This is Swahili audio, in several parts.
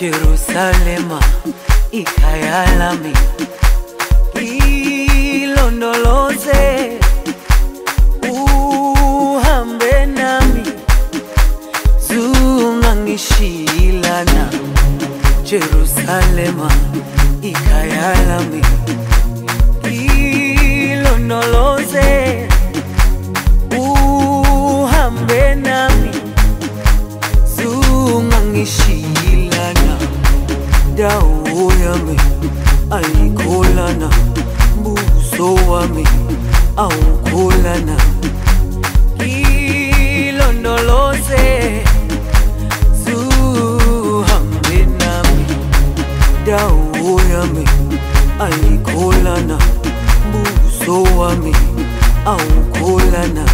Jerusalema ikhaya lami, ilondoloze uhambe nami, zungangishilana. Jerusalema ikhaya lami, ilondoloze uhambe nami, zungangishilana. Dawo yami ayikholana, mbuso wami awukholana. Ilondoloze zuhambe nami. Dawo yami ayikholana, mbuso wami awukholana.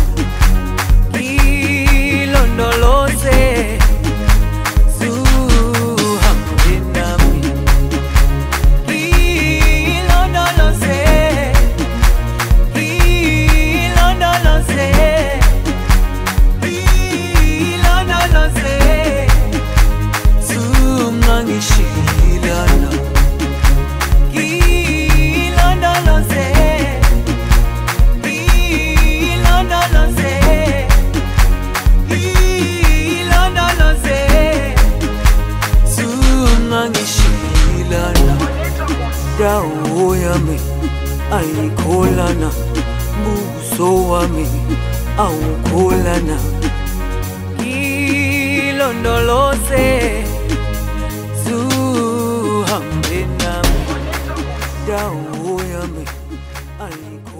Ilondoloze dawo yami ayikholana, mbuso wami awukholana. Ilondoloze zuhambe nami. Dawo yami ayikholana.